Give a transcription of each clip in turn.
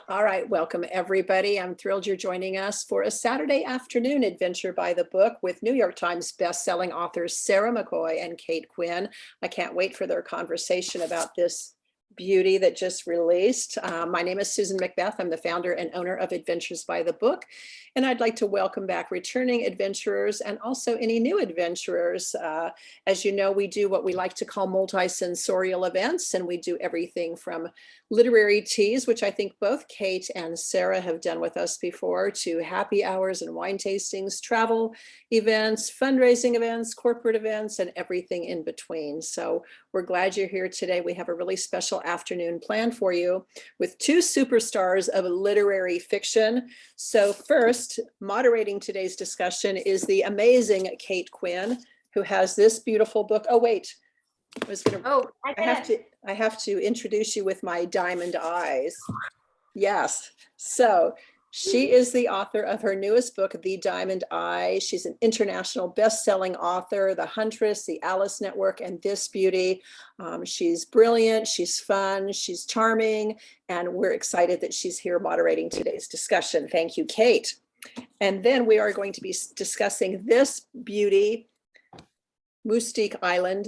All right, welcome everybody. I'm thrilled you're joining us for a Saturday afternoon adventure by the book with New York Times bestselling authors Sarah McCoy and Kate Quinn. I can't wait for their conversation about this beauty that just released. My name is Susan Macbeth. I'm the founder and owner of Adventures by the Book. And I'd like to welcome back returning adventurers and also any new adventurers. As you know, we do what we like to call multi-sensorial events, and we do everything from literary teas, which I think both Kate and Sarah have done with us before, to happy hours and wine tastings, travel events, fundraising events, corporate events, and everything in between. So we're glad you're here today. We have a really special afternoon planned for you with two superstars of literary fiction. So first, moderating today's discussion is the amazing Kate Quinn, who has this beautiful book. Oh, wait. I have to introduce you with my diamond eyes. Yes. So she is the author of her newest book, The Diamond Eye. She's an international best-selling author, The Huntress, The Alice Network, and This Beauty. She's brilliant, she's fun, she's charming, and we're excited that she's here moderating today's discussion. Thank you, Kate. And then we are going to be discussing this beauty, Mustique Island,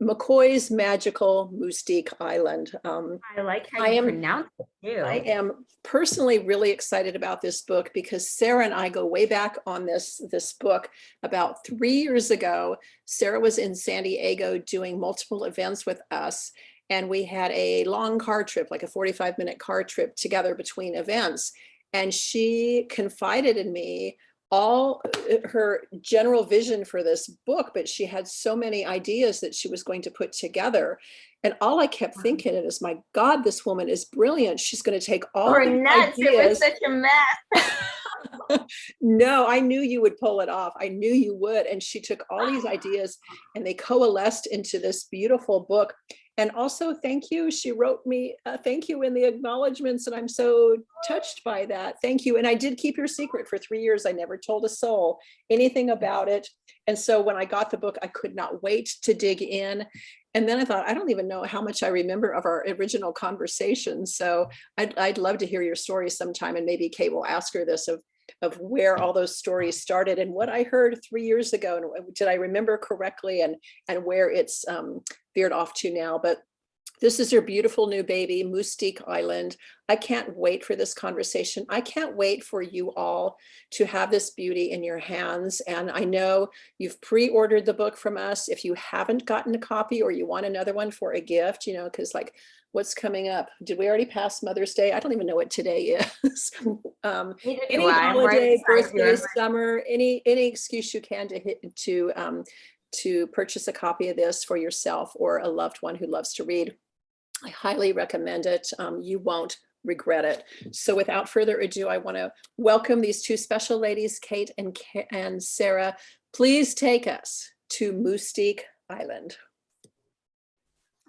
McCoy's magical Mustique Island. I like how you pronounce it too. I am personally really excited about this book because Sarah and I go way back on this book. About 3 years ago, Sarah was in San Diego doing multiple events with us, and we had a long car trip, like a 45-minute car trip together between events. And she confided in me all her general vision for this book, but she had so many ideas that she was going to put together. And all I kept thinking is, my God, this woman is brilliant. She's going to take all the ideas. It was such a mess. No, I knew you would pull it off. I knew you would. And she took all these ideas and they coalesced into this beautiful book. And also, thank you. She wrote me thank you in the acknowledgments, and I'm so touched by that. Thank you. And I did keep your secret for 3 years. I never told a soul anything about it. And so when I got the book, I could not wait to dig in. And then I thought, I don't even know how much I remember of our original conversation. So I'd love to hear your story sometime. And maybe Kate will ask her this of where all those stories started and what I heard 3 years ago. And did I remember correctly, and where it's veered off to now. But this is your beautiful new baby, Mustique Island. I can't wait for this conversation. I can't wait for you all to have this beauty in your hands. And I know you've pre-ordered the book from us. If you haven't gotten a copy or you want another one for a gift, because like, what's coming up? Did we already pass Mother's Day? I don't even know what today is. Any holiday, birthday, summer, any excuse you can to purchase a copy of this for yourself or a loved one who loves to read. I highly recommend it. You won't regret it. So without further ado, I want to welcome these two special ladies, Kate and Sarah. Please take us to Mustique Island.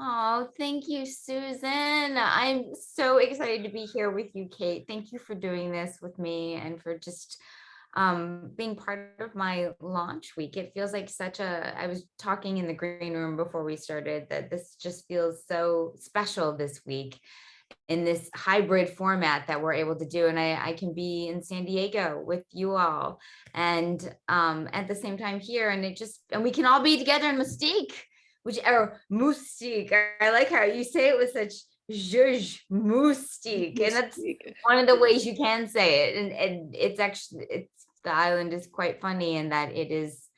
Oh, thank you, Susan. I'm so excited to be here with you, Kate. Thank you for doing this with me and for just being part of my launch week. It feels like I was talking in the green room before we started that this just feels so special this week in this hybrid format that we're able to do. And I can be in San Diego with you all and at the same time here, and we can all be together in Mustique. Mustique. I like how you say it with such zhuzh, Mustique, and that's one of the ways you can say it. And the island is quite funny in that it is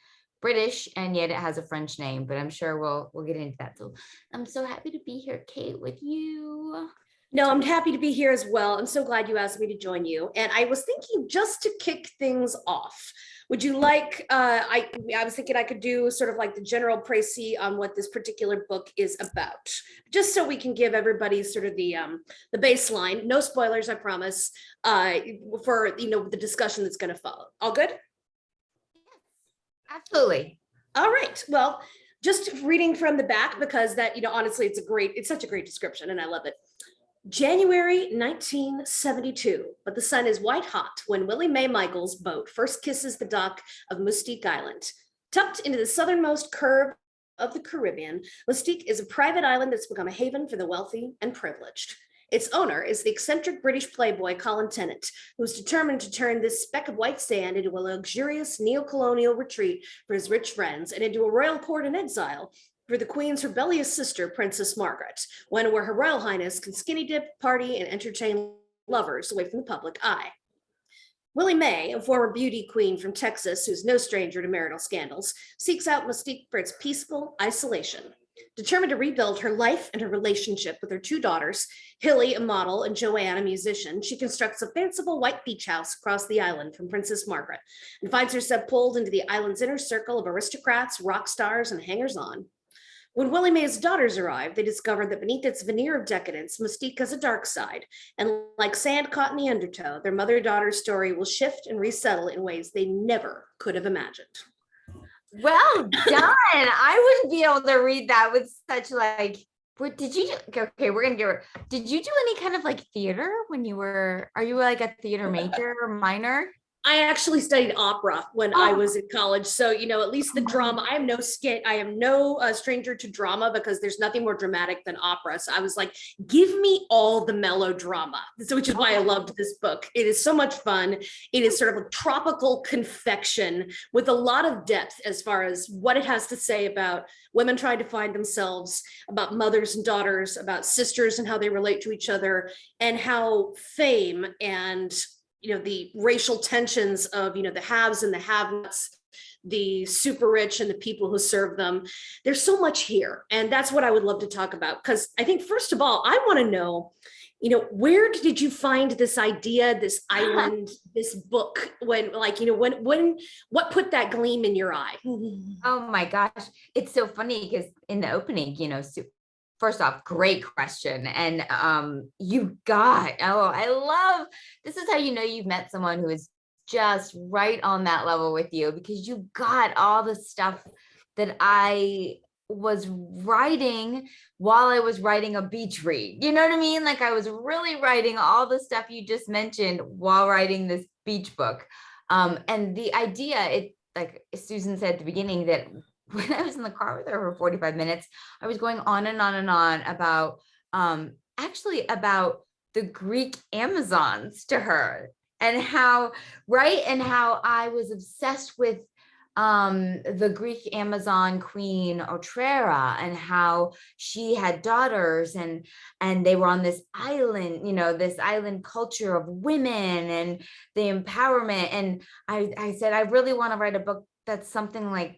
British and yet it has a French name. But I'm sure we'll get into that. So I'm so happy to be here, Kate, with you. No, I'm happy to be here as well. I'm so glad you asked me to join you. And I was thinking, just to kick things off, would you like, I was thinking I could do sort of like the general précis on what this particular book is about, just so we can give everybody sort of the baseline. No spoilers, I promise, for the discussion that's going to follow. All good? Absolutely. All right. Well, just reading from the back, because that, honestly, it's such a great description and I love it. January 1972, but the sun is white hot when Willie Mae Michaels' boat first kisses the dock of Mustique Island. Tucked into the southernmost curve of the Caribbean, Mustique is a private island that's become a haven for the wealthy and privileged. Its owner is the eccentric British playboy Colin Tennant, who's determined to turn this speck of white sand into a luxurious neo-colonial retreat for his rich friends and into a royal court in exile for the Queen's rebellious sister, Princess Margaret, one where Her Royal Highness can skinny dip, party, and entertain lovers away from the public eye. Willie Mae, a former beauty queen from Texas who's no stranger to marital scandals, seeks out Mustique for its peaceful isolation. Determined to rebuild her life and her relationship with her two daughters, Hilly, a model, and Joanne, a musician, she constructs a fanciful white beach house across the island from Princess Margaret and finds herself pulled into the island's inner circle of aristocrats, rock stars, and hangers-on. When Willie Mae's daughters arrive, they discover that beneath its veneer of decadence, Mustique has a dark side. And like sand caught in the undertow, their mother-daughter story will shift and resettle in ways they never could have imagined. Well done. I wouldn't be able to read that with such like, what did you do? Okay, we're gonna get, did you do any kind of like theater when you were, are you like a theater major or minor? I actually studied opera when I was in college. So, at least the drama, I am no stranger to drama because there's nothing more dramatic than opera. So I was like, give me all the melodrama. So, which is why I loved this book. It is so much fun. It is sort of a tropical confection with a lot of depth as far as what it has to say about women trying to find themselves, about mothers and daughters, about sisters and how they relate to each other, and how fame and the racial tensions of, the haves and the have-nots, the super rich and the people who serve them. There's so much here. And that's what I would love to talk about. Because I think, first of all, I want to know, where did you find this idea, this island, this book, when what put that gleam in your eye? Oh my gosh. It's so funny because in the opening, first off, great question. And I love, this is how you've met someone who is just right on that level with you, because you got all the stuff that I was writing while I was writing a beach read. You know what I mean? Like I was really writing all the stuff you just mentioned while writing this beach book. And the idea, like Susan said at the beginning, that when I was in the car with her for 45 minutes, I was going on and on and on about, actually about the Greek Amazons to her and how I was obsessed with the Greek Amazon queen Otrera and how she had daughters and they were on this island, this island culture of women and the empowerment. And I said, I really want to write a book that's something like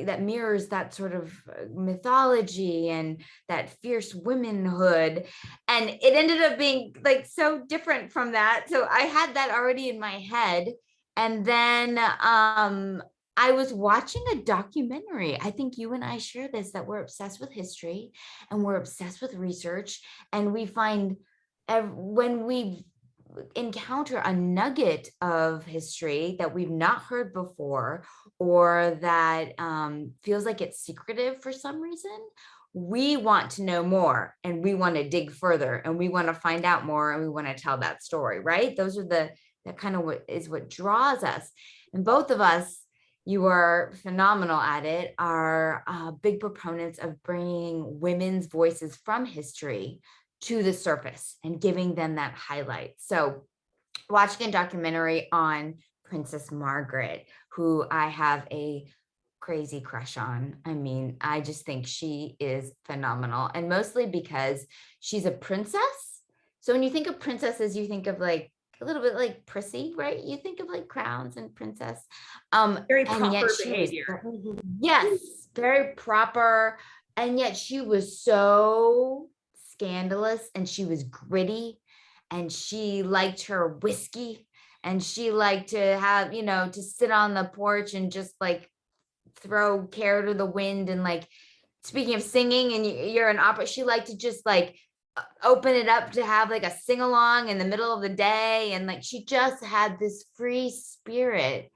that mirrors that sort of mythology and that fierce womanhood. And it ended up being like so different from that. So I had that already in my head. And then I was watching a documentary. I think you and I share this, that we're obsessed with history and we're obsessed with research. And we find when we encounter a nugget of history that we've not heard before, or that feels like it's secretive for some reason, we want to know more and we want to dig further and we want to find out more and we want to tell that story, right? Those are that kind of what draws us. And both of us, you are phenomenal at it, are big proponents of bringing women's voices from history to the surface and giving them that highlight. So watching a documentary on Princess Margaret, who I have a crazy crush on. I mean, I just think she is phenomenal, and mostly because she's a princess. So when you think of princesses, you think of like a little bit like prissy, right? You think of like crowns and princess. Very and proper yet behavior. Yes, very proper. And yet she was so scandalous and she was gritty and she liked her whiskey and she liked to have, to sit on the porch and just like throw care to the wind. And like, speaking of singing, and you're an opera, she liked to just like open it up to have like a sing along in the middle of the day. And like, she just had this free spirit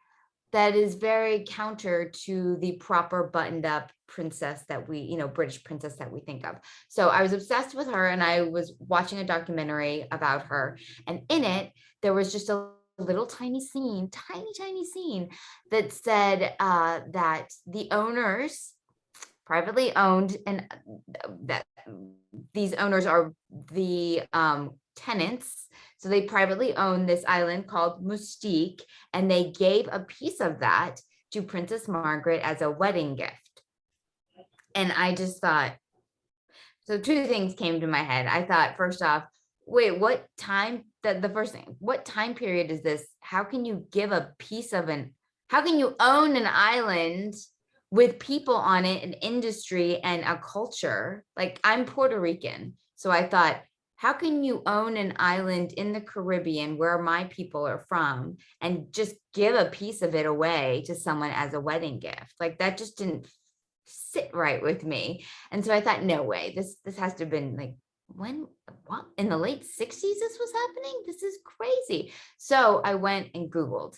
that is very counter to the proper buttoned up princess that we, British princess that we think of. So I was obsessed with her and I was watching a documentary about her. And in it, there was just a little tiny scene that said that the owners, privately owned, and that these owners are the tenants. So they privately own this island called Mustique, and they gave a piece of that to Princess Margaret as a wedding gift. And I just thought, so two things came to my head. I thought, first off, wait, what time, the first thing, what time period is this? How can you give a piece of how can you own an island with people on it, an industry and a culture? Like, I'm Puerto Rican. So I thought, how can you own an island in the Caribbean where my people are from and just give a piece of it away to someone as a wedding gift? Like, that just didn't sit right with me. And so I thought, no way, this has to have been like, what, in the late 60s this was happening? This is crazy. So I went and Googled.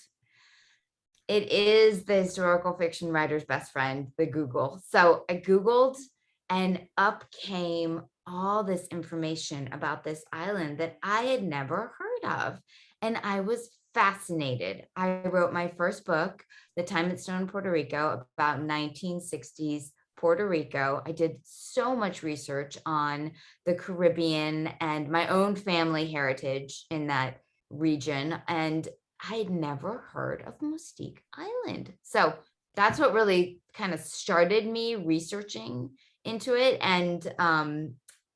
It is the historical fiction writer's best friend, the Google. So I Googled, and up came all this information about this island that I had never heard of. And I was fascinated. I wrote my first book, The Time That Stood in Puerto Rico, about 1960s Puerto Rico. I did so much research on the Caribbean and my own family heritage in that region. And I had never heard of Mustique Island. So that's what really kind of started me researching into it. And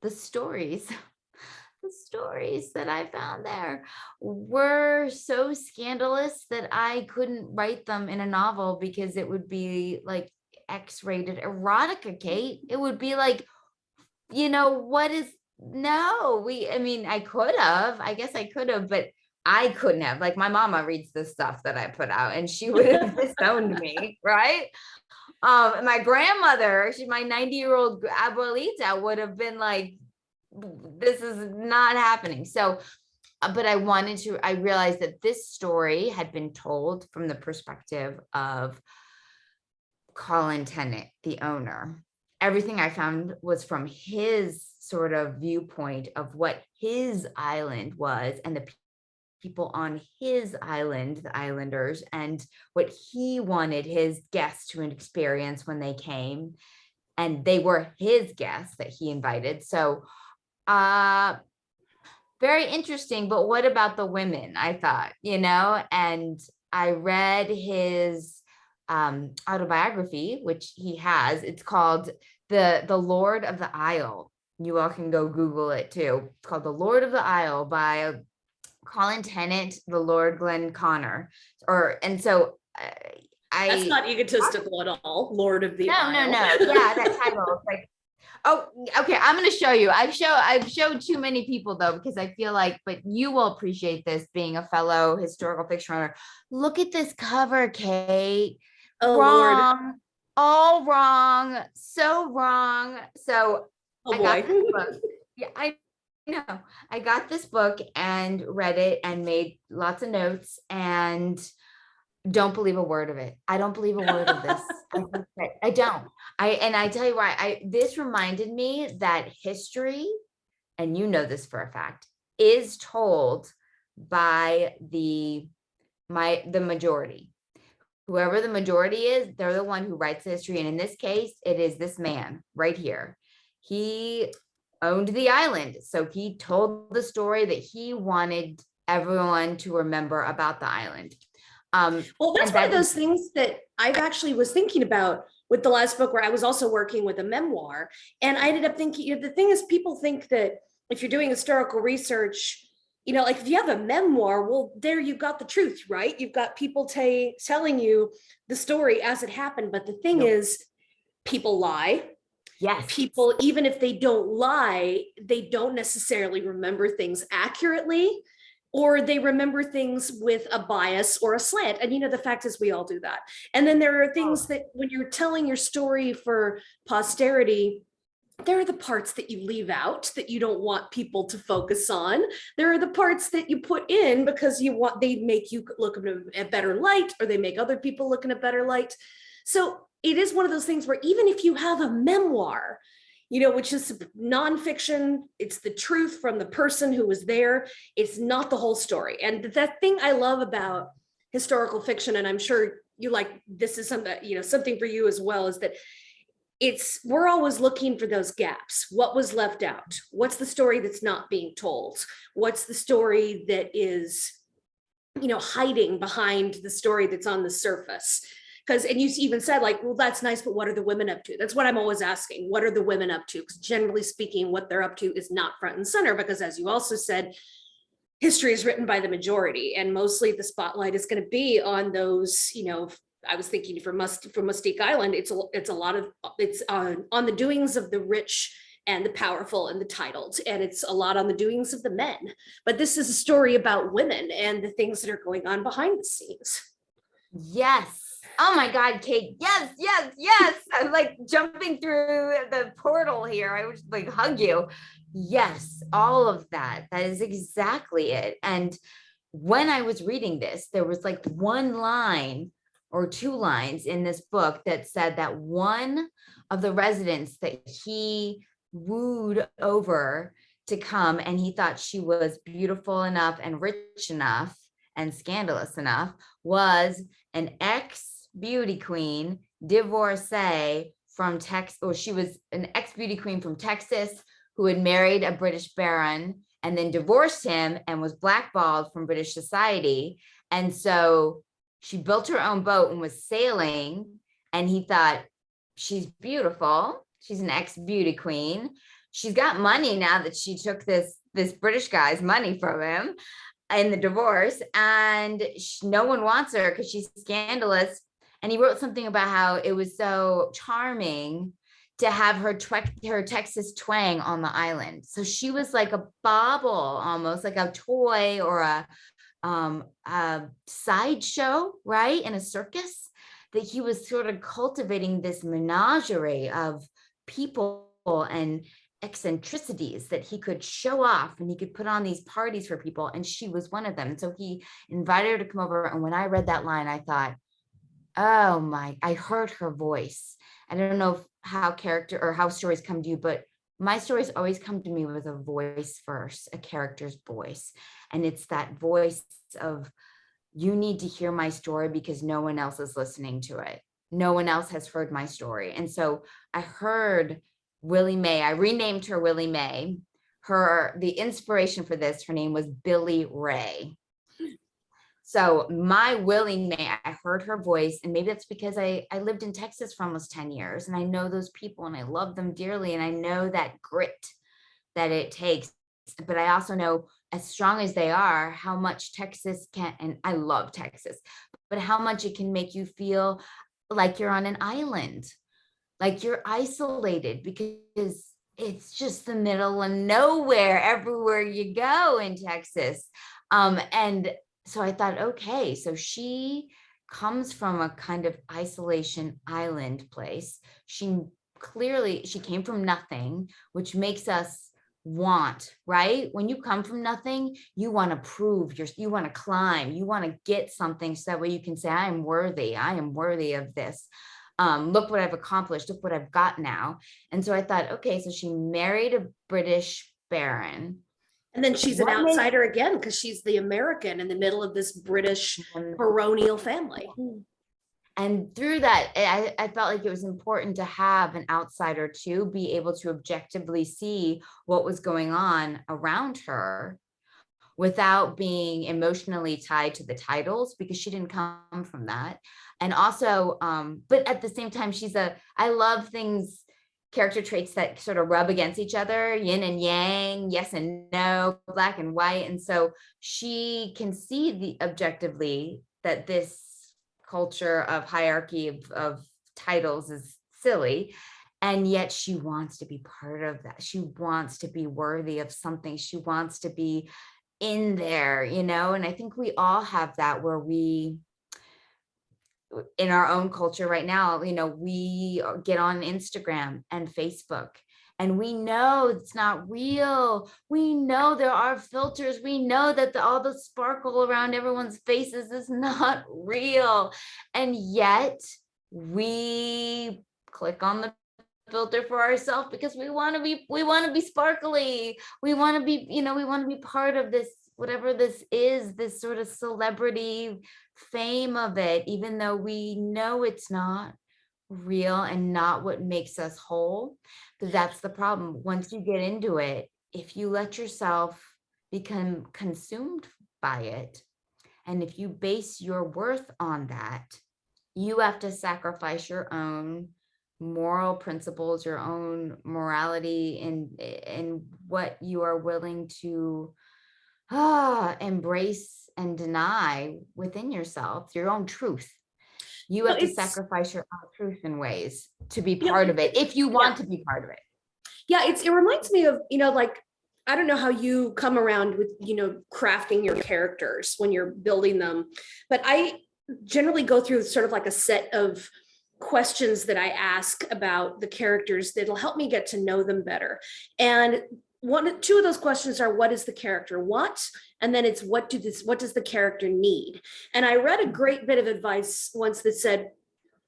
the stories that I found there were so scandalous that I couldn't write them in a novel because it would be like X-rated erotica, Kate. It would be like, what is, no, I guess I could have, but I couldn't have. Like, my mama reads the stuff that I put out and she would have disowned me, right? My grandmother, my 90-year-old abuelita would have been like, this is not happening. So, but I realized that this story had been told from the perspective of Colin Tennant, the owner. Everything I found was from his sort of viewpoint of what his island was and the people on his island, the islanders, and what he wanted his guests to experience when they came. And they were his guests that he invited. So very interesting. But what about the women? I thought, and I read his autobiography, which he has. It's called the Lord of the Isle. You all can go Google it too. It's called The Lord of the Isle by Colin Tennant, the Lord Glenconner. That's not egotistical at all. Lord of the Isle. No. Yeah, that title. Like, oh, okay. I'm going to show you. I've showed too many people though, because I feel like, but you will appreciate this being a fellow historical fiction writer. Look at this cover, Kate. Oh, wrong. Lord. All wrong. So wrong. So Oh, I boy. got this book. Yeah, I know. I got this book and read it and made lots of notes and don't believe a word of it. I don't believe a word of this. I don't. I tell you why. This reminded me that history, and you know this for a fact, is told by the majority. Whoever the majority is, they're the one who writes the history. And in this case, it is this man right here. He owned the island. So he told the story that he wanted everyone to remember about the island. Well, that's one of those things that I've actually was thinking about with the last book, where I was also working with a memoir. And I ended up thinking, the thing is, people think that if you're doing historical research, like if you have a memoir, well, there you've got the truth, right? You've got people telling you the story as it happened. But the thing is, people lie. Yes. People, even if they don't lie, they don't necessarily remember things accurately, or they remember things with a bias or a slant. And the fact is, we all do that. And then there are things that when you're telling your story for posterity, there are the parts that you leave out that you don't want people to focus on. There are the parts that you put in because they make you look in a better light, or they make other people look in a better light. So it is one of those things where even if you have a memoir, which is nonfiction, it's the truth from the person who was there. It's not the whole story. And that thing I love about historical fiction, and I'm sure you like, this is something for you as well, is that we're always looking for those gaps. What was left out? What's the story that's not being told? What's the story that is, hiding behind the story that's on the surface? Because, and you even said like, well, that's nice, but what are the women up to? That's what I'm always asking. What are the women up to? Because generally speaking, what they're up to is not front and center, because as you also said, history is written by the majority, and mostly the spotlight is going to be on those, I was thinking for Mustique Island, it's on the doings of the rich and the powerful and the titled, and it's a lot on the doings of the men. But this is a story about women and the things that are going on behind the scenes. Yes. Oh my God, Kate. Yes, yes, yes. I'm like jumping through the portal here. I would like hug you. Yes, all of that. That is exactly it. And when I was reading this, there was like one line or two lines in this book that said that one of the residents that he wooed over to come, and he thought she was beautiful enough and rich enough and scandalous enough, was an ex-beauty queen, divorcee from Texas, or she was an ex-beauty queen from Texas who had married a British baron and then divorced him and was blackballed from British society. And so she built her own boat and was sailing, and he thought, she's beautiful. She's an ex-beauty queen. She's got money now that she took this British guy's money from him in the divorce, and no one wants her because she's scandalous. And he wrote something about how it was so charming to have her Texas twang on the island. So she was like a bauble, almost like a toy or a sideshow, right? In a circus, that he was sort of cultivating this menagerie of people and eccentricities that he could show off, and he could put on these parties for people, and she was one of them. And so he invited her to come over, and when I read that line, I thought, oh my, I heard her voice. I don't know how character or how stories come to you, but my stories always come to me with a voice first, a character's voice. And it's that voice of, you need to hear my story because no one else is listening to it. No one else has heard my story. And so I heard Willie Mae. I renamed her Willie Mae. The inspiration for this, her name was Billy Ray. So my Willie Mae, I heard her voice, and maybe that's because I lived in Texas for almost 10 years, and I know those people and I love them dearly, and I know that grit that it takes. But I also know, as strong as they are, how much Texas can, and I love Texas, but how much it can make you feel like you're on an island, like you're isolated, because it's just the middle of nowhere everywhere you go in Texas. And so I thought, okay, so she comes from a kind of isolation island place. She came from nothing, which makes us want, right? When you come from nothing, you want to prove you want to climb, you want to get something, so that way you can say, I am worthy of this. Look what I've accomplished, look what I've got now. And so I thought, okay, so she married a British baron. And then she's an outsider again, because she's the American in the middle of this British baronial family. And through that, I felt like it was important to have an outsider to be able to objectively see what was going on around her without being emotionally tied to the titles, because she didn't come from that. And also, but at the same time, I love character traits that sort of rub against each other, yin and yang, yes and no, black and white. And so she can see objectively that this culture of hierarchy of titles is silly. And yet she wants to be part of that. She wants to be worthy of something. She wants to be in there, and I think we all have that, where we, in our own culture right now, we get on Instagram and Facebook, and we know it's not real. We know there are filters. We know that all the sparkle around everyone's faces is not real. And yet we click on the filter for ourselves because we want to be sparkly. We want to be, we want to be part of this, whatever this is, this sort of celebrity fame of it, even though we know it's not real and not what makes us whole. But that's the problem. Once you get into it, if you let yourself become consumed by it, and if you base your worth on that, you have to sacrifice your own moral principles, your own morality, and what you are willing to embrace and deny within yourself, your own truth. You No, have to it's sacrifice your own truth in ways to be you know, part of it, if you yeah. want to be part of it. Yeah, it reminds me of, like, I don't know how you come around with, crafting your characters when you're building them, but I generally go through sort of like a set of questions that I ask about the characters that'll help me get to know them better. And two of those questions are, what does the character want? And then it's what does the character need? And I read a great bit of advice once that said,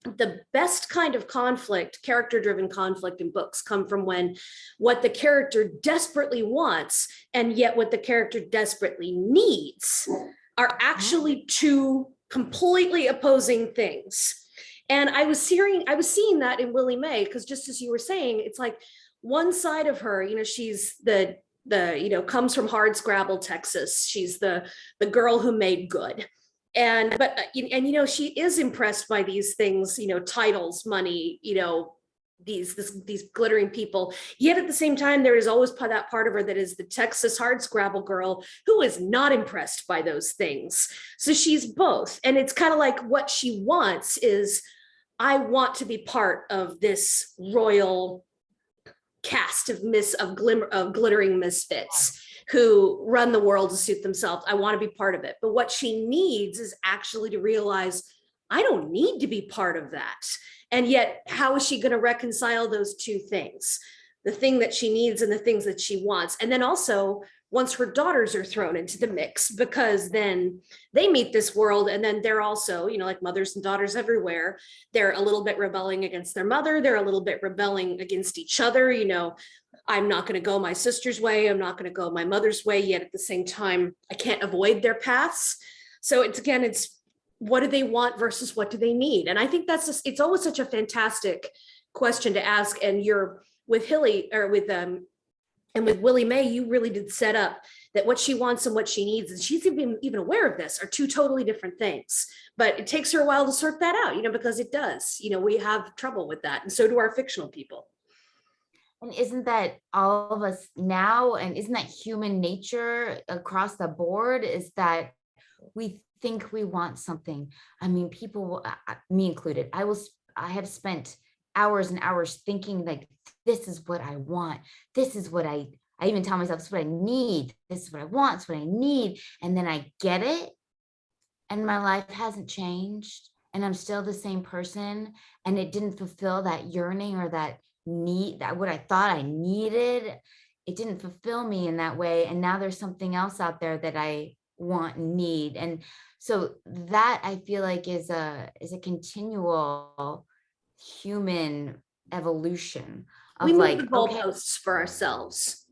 the best kind of conflict, character-driven conflict in books, come from when what the character desperately wants and yet what the character desperately needs are actually two completely opposing things. And I was seeing that in Willie Mae, because just as you were saying, it's like one side of her, she's the comes from Hardscrabble, Texas. She's the girl who made good. And she is impressed by these things, titles, money, these glittering people. Yet at the same time, there is always that part of her that is the Texas Hardscrabble girl who is not impressed by those things. So she's both. And it's kind of like what she wants is, I want to be part of this royal cast of glittering misfits who run the world to suit themselves. I want to be part of it. But what she needs is actually to realize, I don't need to be part of that. And yet, how is she going to reconcile those two things? The thing that she needs and the things that she wants. And then also, once her daughters are thrown into the mix, because then they meet this world, and then they're also, like mothers and daughters everywhere, they're a little bit rebelling against their mother. They're a little bit rebelling against each other. I'm not going to go my sister's way. I'm not going to go my mother's way. Yet at the same time, I can't avoid their paths. So it's what do they want versus what do they need? And I think it's always such a fantastic question to ask. And you're with Hilly or with and with Willie Mae, you really did set up that what she wants and what she needs, and she's even aware of this, are two totally different things. But it takes her a while to sort that out, because it does. We have trouble with that, and so do our fictional people. And isn't that all of us now? And isn't that human nature across the board? Is that we think we want something. I mean, people, me included, I have spent hours and hours thinking like, this is what I want. This is what I even tell myself, this is what I need. This is what I want. This is what I need. And then I get it. And my life hasn't changed. And I'm still the same person. And it didn't fulfill that yearning or that need, that what I thought I needed. It didn't fulfill me in that way. And now there's something else out there that I want and need. And so that I feel like is a continual human evolution of, we move like, the goalposts for ourselves.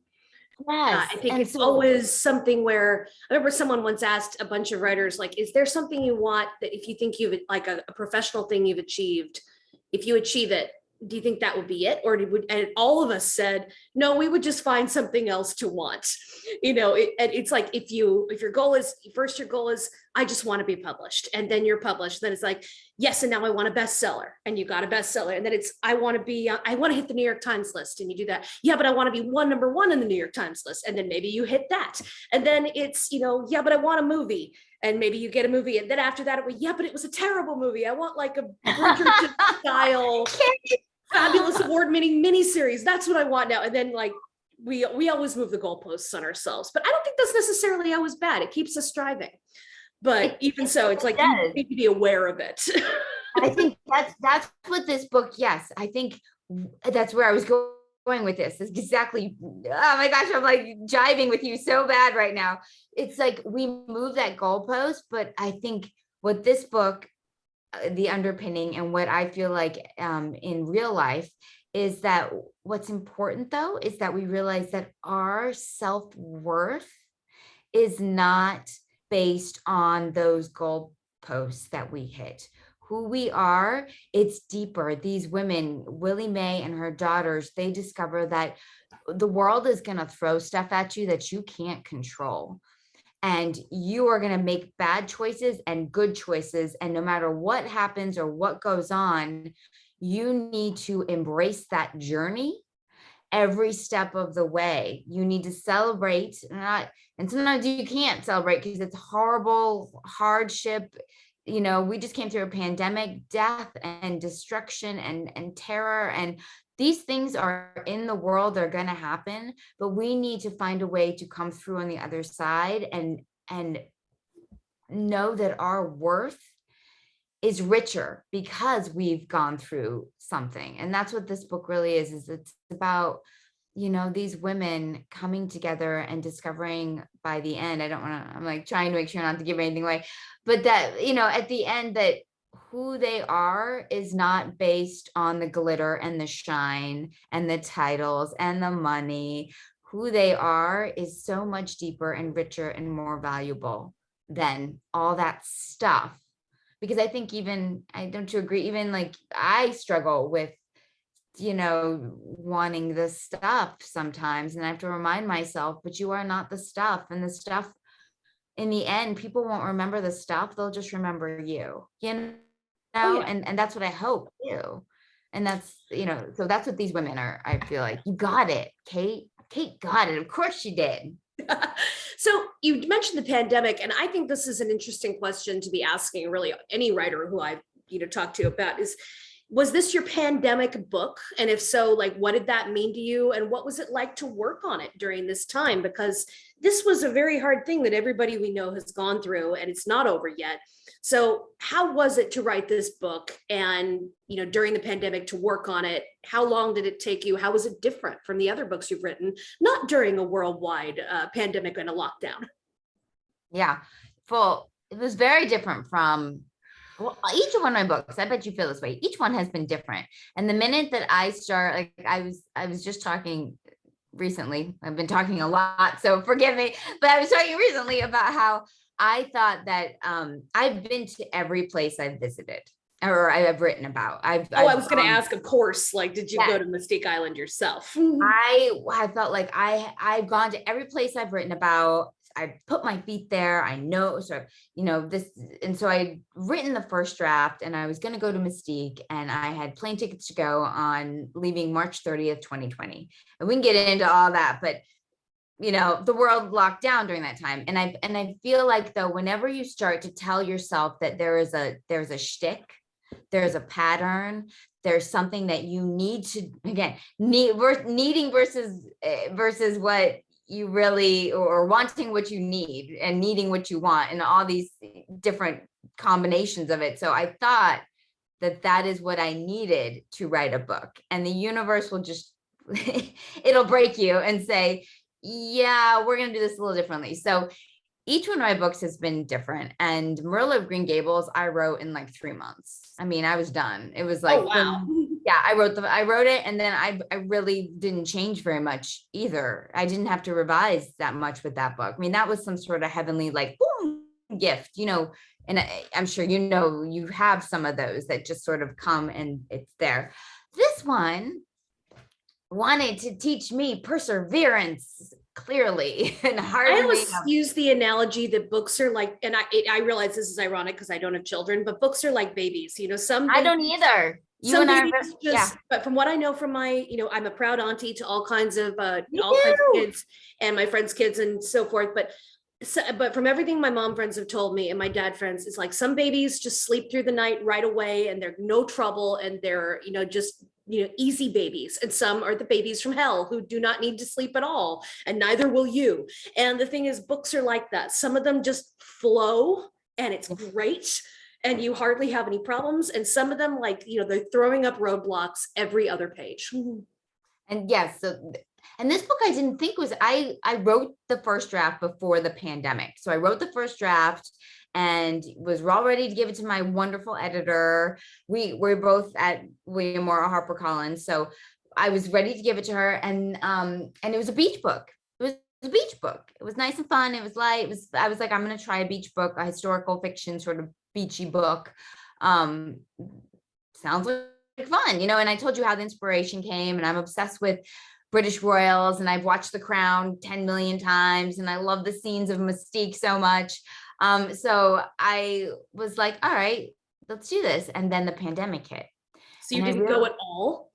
Yes. I think it's always something where I remember someone once asked a bunch of writers, like, is there something you want that if you think you've like a professional thing you've achieved, if you achieve it, do you think that would be it? And all of us said, no, we would just find something else to want. It's like, if your goal is, first your goal is, I just want to be published. And then you're published. Then it's like, yes, and now I want a bestseller, and you got a bestseller. And then it's, I want to hit the New York Times list, and you do that. Yeah, but I want to be number one in the New York Times list. And then maybe you hit that. And then it's, yeah, but I want a movie. And maybe you get a movie. And then after that, but it was a terrible movie. I want like a Bridgerton style fabulous award-winning miniseries. That's what I want now. And then like we always move the goalposts on ourselves. But I don't think that's necessarily always bad. It keeps us striving. But even so, it's like you need to be aware of it. I think that's what this book, yes, I think that's where I was going with this. Is exactly, oh my gosh, I'm like jiving with you so bad right now. It's like we move that goalpost, but I think what this book, the underpinning and what I feel like in real life is that what's important though, is that we realize that our self-worth is not based on those goalposts that we hit. who we are, it's deeper. These women, Willie Mae and her daughters, they discover that the world is going to throw stuff at you that you can't control. And you are going to make bad choices and good choices. And no matter what happens or what goes on, you need to embrace that journey every step of the way. You need to celebrate, and sometimes you can't celebrate because it's horrible hardship. You know, we just came through a pandemic, death and destruction and terror, and these things are in the world, they're going to happen, but we need to find a way to come through on the other side and know that our worth is richer because we've gone through something. And that's what this book really is it's about, you know, these women coming together and discovering by the end, I'm like trying to make sure not to give anything away, but that, you know, at the end, that who they are is not based on the glitter and the shine and the titles and the money. Who they are is so much deeper and richer and more valuable than all that stuff. Because I think don't you agree? Even like I struggle with, you know, wanting the stuff sometimes, and I have to remind myself, but you are not the stuff, and the stuff in the end, people won't remember the stuff. They'll just remember you, you know, Oh, yeah. and that's what I hope too. And that's, you know, so that's what these women are. I feel like you got it, Kate. Kate got it. Of course she did. So you mentioned the pandemic, and I think this is an interesting question to be asking really any writer who I've, you know, talked to about was this your pandemic book? And if so, like, what did that mean to you? And what was it like to work on it during this time? Because this was a very hard thing that everybody we know has gone through, and it's not over yet. So how was it to write this book and, you know, during the pandemic to work on it? How long did it take you? How was it different from the other books you've written, not during a worldwide pandemic and a lockdown? Yeah. Well, it was very different from each one of my books. I bet you feel this way. Each one has been different. And the minute that I start, like I was just talking recently, I've been talking a lot, so forgive me, but I was talking recently about how I thought that I've been to every place I've visited or I've written about. I was going to ask, of course, like, did you go to Mustique Island yourself? I felt like I've gone to every place I've written about. I put my feet there. I know, so, you know, this. And so I'd written the first draft and I was going to go to Mustique, and I had plane tickets to go on leaving March 30th, 2020. And we can get into all that, but you know, the world locked down during that time. And I feel like though, whenever you start to tell yourself that there's a shtick, there's a pattern, there's something that you need to, again, needing versus what you really, or wanting what you need and needing what you want, and all these different combinations of it. So I thought that is what I needed to write a book, and the universe will just, it'll break you and say, yeah, we're going to do this a little differently. So each one of my books has been different. And Merle of Green Gables, I wrote in like 3 months. I mean, I was done. It was like, oh, wow. Yeah, I wrote it. And then I really didn't change very much either. I didn't have to revise that much with that book. I mean, that was some sort of heavenly, like, boom, gift, you know, and I'm sure, you know, you have some of those that just sort of come and it's there. This one wanted to teach me perseverance clearly and hard. I always use the analogy that books are like, and I realize this is ironic because I don't have children, but books are like babies. You know, I don't either. You and I just, yeah. But from what I know from my, you know, I'm a proud auntie to all kinds of kids and my friends' kids and so forth. But from everything my mom friends have told me and my dad friends, it's like some babies just sleep through the night right away and they're no trouble and they're, you know, just, you know, easy babies. And some are the babies from hell who do not need to sleep at all. And neither will you. And the thing is, books are like that. Some of them just flow and it's great. And you hardly have any problems. And some of them, like, you know, they're throwing up roadblocks every other page. And yes, and this book I didn't think was, I wrote the first draft before the pandemic. So I wrote the first draft and was all ready to give it to my wonderful editor. We're both at William Morrow HarperCollins. So I was ready to give it to her. And it was a beach book. It was a beach book. It was nice and fun. It was light. I was like, I'm going to try a beach book, a historical fiction sort of beachy book. Um, sounds like fun, and I told you how the inspiration came, and I'm obsessed with British royals, and I've watched The Crown 10 million times, and I love the scenes of Mystique so much. So I was like, all right, let's do this. And then the pandemic hit. So you And I didn't go realized, at all?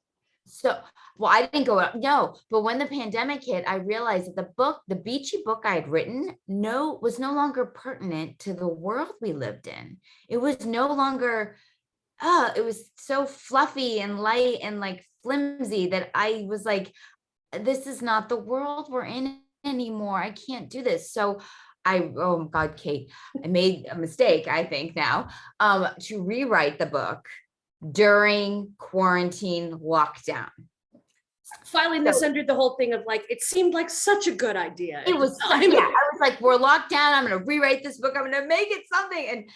so, well, I didn't go, no, but when the pandemic hit, I realized that the beachy book I had written, was no longer pertinent to the world we lived in. It was no longer, it was so fluffy and light and like flimsy that I was like, this is not the world we're in anymore. I can't do this. So oh God, Kate, I made a mistake, I think now, to rewrite the book during quarantine lockdown. Filing this under the whole thing of like, it seemed like such a good idea. It was, I was like, we're locked down. I'm going to rewrite this book. I'm going to make it something. And,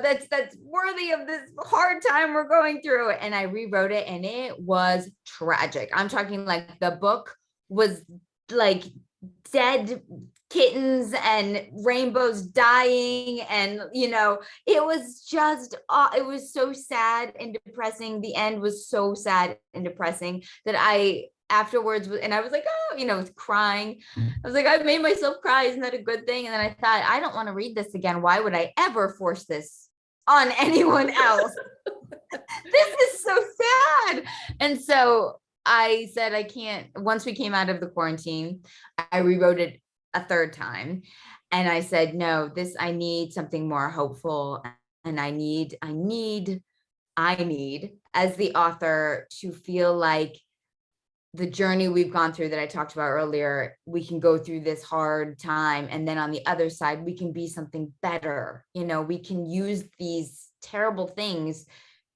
that's worthy of this hard time we're going through. And I rewrote it, and it was tragic. I'm talking like the book was like dead kittens and rainbows dying. And, it was just, it was so sad and depressing. The end was so sad and depressing that I afterwards, and I was like, crying. I was like, I made myself cry. Isn't that a good thing? And then I thought, I don't want to read this again. Why would I ever force this on anyone else? This is so sad. And so I said, I can't. Once we came out of the quarantine, I rewrote it a third time. And I said, no, I need something more hopeful. And I need as the author to feel like the journey we've gone through that I talked about earlier, we can go through this hard time. And then on the other side, we can be something better. We can use these terrible things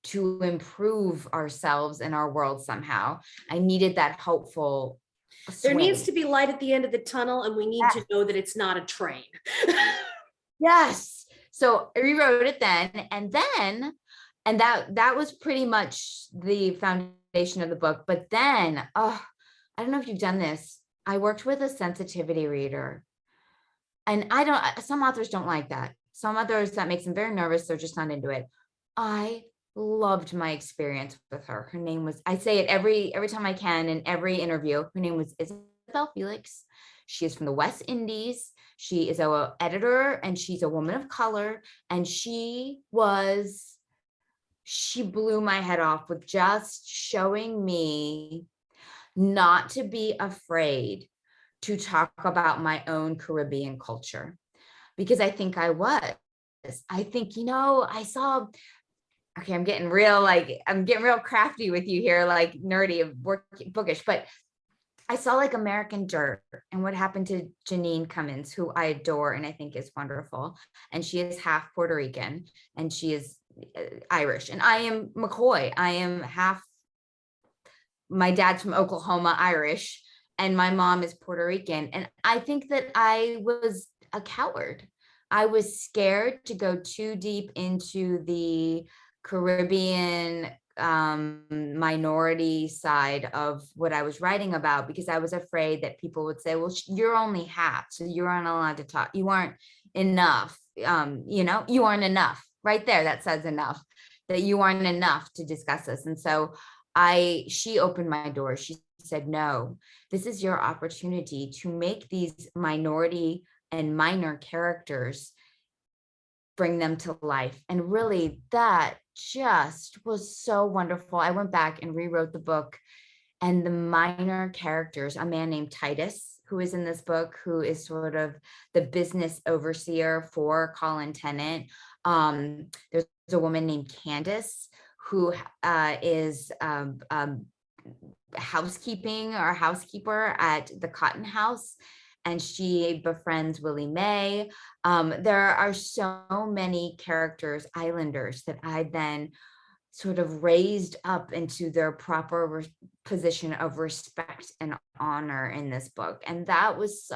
to improve ourselves and our world somehow. I needed that hopeful There swing. needs to be light at the end of the tunnel, and we need to know that it's not a train. Yes. So I rewrote it then, and that was pretty much the foundation of the book. But then, I don't know if you've done this. I worked with a sensitivity reader, and some authors don't like that. Some authors, that makes them very nervous. They're just not into it. I loved my experience with her. Her name was, I say it every time I can in every interview. Her name was Isabel Felix. She is from the West Indies. She is an editor, and she's a woman of color. And she blew my head off with just showing me not to be afraid to talk about my own Caribbean culture, because I think I was. I think, I saw, okay, I'm getting real crafty with you here, like nerdy, bookish, but I saw like American Dirt and what happened to Janine Cummins, who I adore and I think is wonderful. And she is half Puerto Rican and she is Irish. And I am McCoy. I am half, my dad's from Oklahoma, Irish, and my mom is Puerto Rican. And I think that I was a coward. I was scared to go too deep into the Caribbean minority side of what I was writing about, because I was afraid that people would say, well, you're only half, so you aren't allowed to talk. You aren't enough. You aren't enough. Right there, that says enough, that you aren't enough to discuss this. And so she opened my door. She said, no, this is your opportunity to make these minority and minor characters, bring them to life. And really, that just was so wonderful. I went back and rewrote the book, and the minor characters, a man named Titus, who is in this book, who is sort of the business overseer for Colin Tennant. There's a woman named Candace, who is housekeeper at the Cotton House, and she befriends Willie Mae. There are so many characters, islanders, that I then sort of raised up into their proper position of respect and honor in this book. And that was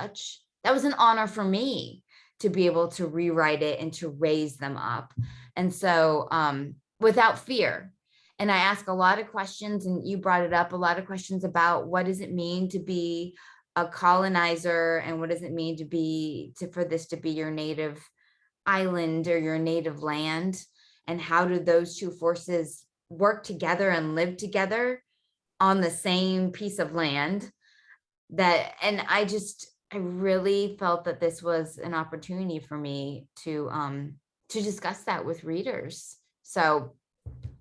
an honor for me to be able to rewrite it and to raise them up. And so without fear. And I ask a lot of questions, and you brought it up, a lot of questions about what does it mean to be a colonizer, and what does it mean for this to be your native island or your native land. and how do those two forces work together and live together on the same piece of land. And I really felt that this was an opportunity for me to discuss that with readers. So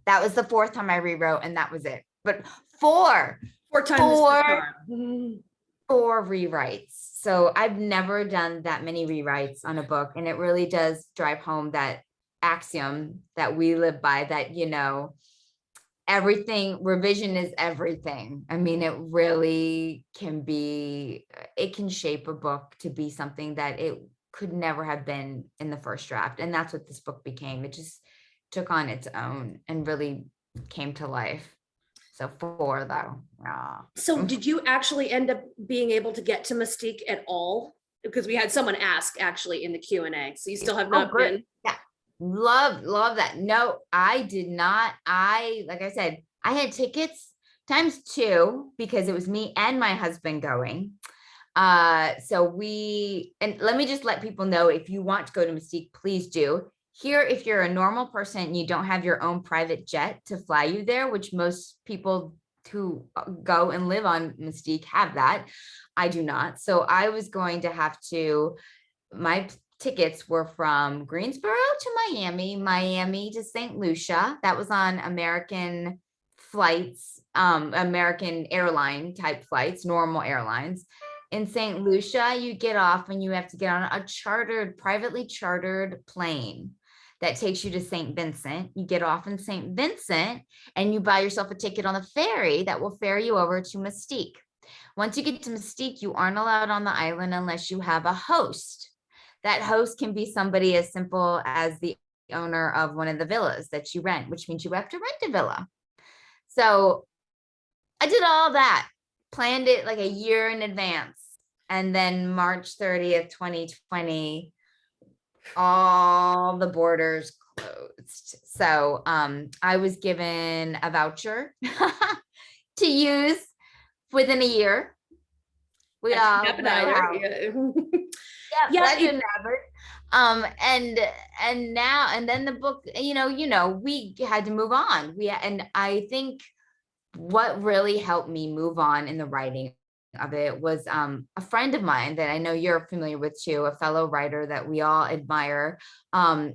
that was the fourth time I rewrote, and that was it. But four times the charm. four rewrites. So I've never done that many rewrites on a book. And it really does drive home that axiom that we live by, that, revision is everything. I mean, it really it can shape a book to be something that it could never have been in the first draft. And that's what this book became. It just took on its own and really came to life. So 4 though. Yeah. So did you actually end up being able to get to Mustique at all? Because we had someone ask actually in the Q&A. So you still have not been? Yeah. Love that. No, I did not. Like I said, I had tickets times 2 because it was me and my husband going. And let me just let people know, if you want to go to Mustique, please do. Here, if you're a normal person and you don't have your own private jet to fly you there, which most people who go and live on Mustique have that, I do not. So I was going to have to, my tickets were from Greensboro to Miami to St. Lucia. That was on American flights, American airline type flights, normal airlines. In St. Lucia, you get off and you have to get on a privately chartered plane that takes you to St. Vincent. You get off in St. Vincent and you buy yourself a ticket on the ferry that will ferry you over to Mustique. Once you get to Mustique, you aren't allowed on the island unless you have a host. That host can be somebody as simple as the owner of one of the villas that you rent, which means you have to rent a villa. So I did all that, planned it like a year in advance. And then March 30th, 2020, all the borders closed. So I was given a voucher to use within a year. We all know how. And then the book, we had to move on. And I think what really helped me move on in the writing of it was a friend of mine that I know you're familiar with too, a fellow writer that we all admire.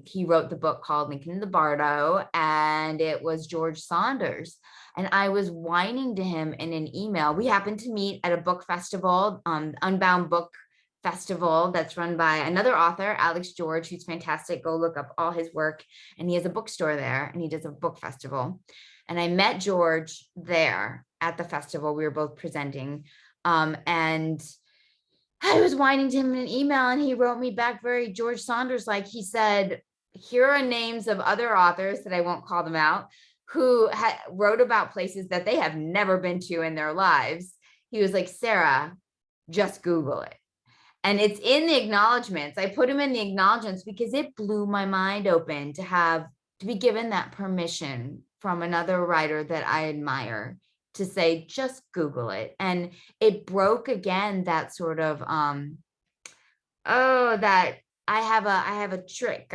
He wrote the book called Lincoln in the Bardo, and it was George Saunders. And I was whining to him in an email. We happened to meet at a book festival, Unbound Book Festival, that's run by another author, Alex George, who's fantastic. Go look up all his work. And he has a bookstore there and he does a book festival. And I met George there at the festival. We were both presenting. And I was whining to him in an email and he wrote me back very George Saunders, like he said, here are names of other authors that I won't call them out, who wrote about places that they have never been to in their lives. He was like, Sarah, just Google it. And it's in the acknowledgements. I put him in the acknowledgements because it blew my mind open to be given that permission from another writer that I admire to say, just Google it. And it broke again that sort of, that I have a trick.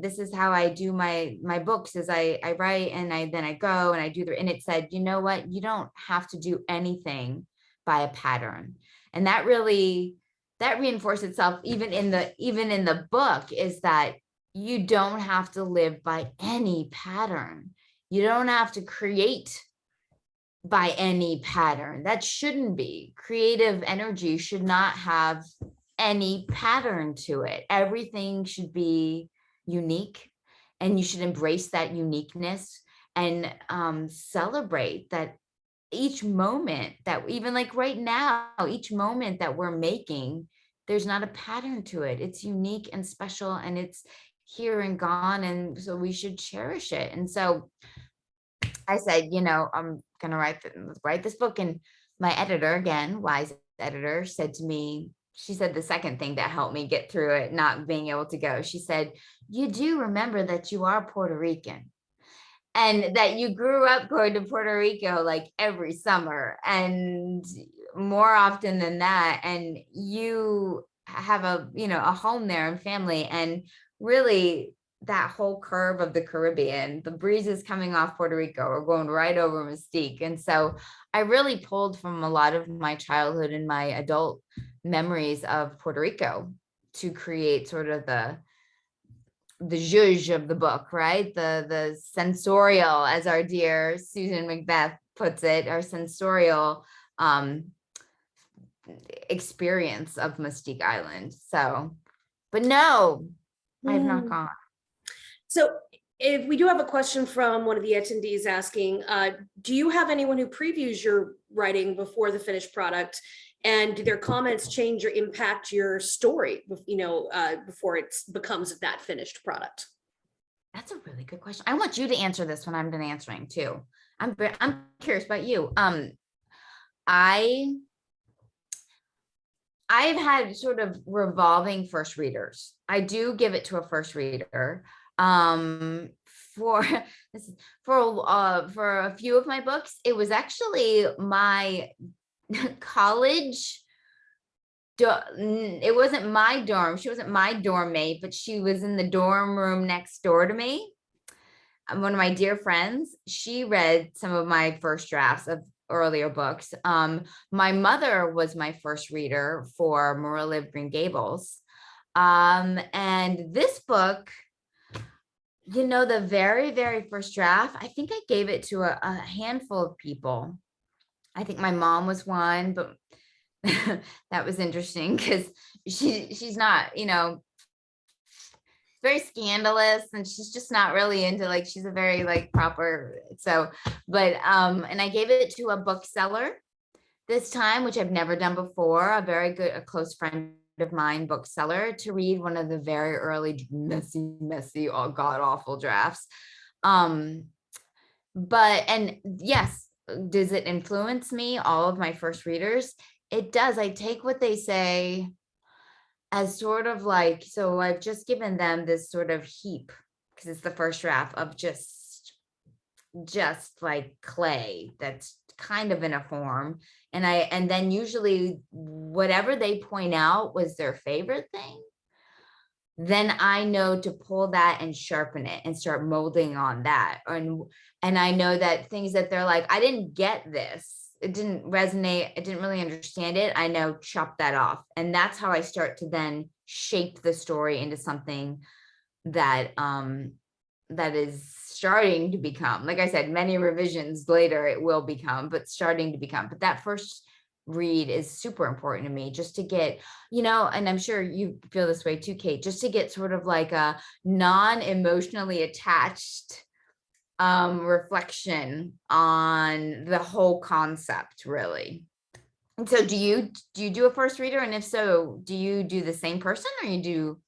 This is how I do my books, is I write and then I go and I do and it said, you know what, you don't have to do anything by a pattern. And that reinforced itself even in the book, is that you don't have to live by any pattern. You don't have to create by any pattern. That shouldn't be. Creative energy should not have any pattern to it. Everything should be unique, and you should embrace that uniqueness and celebrate that each moment, that even like right now, each moment that we're making, there's not a pattern to it. It's unique and special, and it's here and gone. And so we should cherish it. And so I said, I'm going to write this book. And my editor, again, wise editor, said to me, she said the second thing that helped me get through it, not being able to go, she said, you do remember that you are Puerto Rican and that you grew up going to Puerto Rico like every summer and more often than that. And you have a home there and family. And really that whole curve of the Caribbean. The breezes coming off Puerto Rico are going right over Mustique. And so I really pulled from a lot of my childhood and my adult memories of Puerto Rico to create sort of the zhuzh of the book, right? The sensorial, as our dear Susan Macbeth puts it, our sensorial experience of Mustique Island. So, but no, I have not gone. So if we do have a question from one of the attendees asking, do you have anyone who previews your writing before the finished product? And do their comments change or impact your story, before it becomes that finished product? That's a really good question. I want you to answer this when I'm done answering too. I'm curious about you. I've had sort of revolving first readers. I do give it to a first reader. For a few of my books, it was actually my college. It wasn't my dorm. She wasn't my dorm mate, but she was in the dorm room next door to me. One of my dear friends, she read some of my first drafts of earlier books. My mother was my first reader for Marilla of Green Gables. And this book, the very, very first draft, I think I gave it to a handful of people. I think my mom was one, but that was interesting because she's not, very scandalous, and she's just not really into she's a very proper. So, but and I gave it to a bookseller this time, which I've never done before, a close friend of mine, bookseller, to read one of the very early messy, god awful drafts. And yes, does it influence me? All of my first readers, it does. I take what they say as sort of so I've just given them this sort of heap, because it's the first draft of just like clay that's kind of in a form. And then usually whatever they point out was their favorite thing, then I know to pull that and sharpen it and start molding on that. And I know that things that they're like, I didn't get this, it didn't resonate, I didn't really understand it, I know, chop that off. And that's how I start to then shape the story into something that that is starting to become, like I said, many revisions later it will become, but starting to become. But that first read is super important to me, just to get, and I'm sure you feel this way too, Kate, just to get sort of like a non-emotionally attached reflection on the whole concept, really. And so do you do a first reader? And if so, do you do the same person, or you do?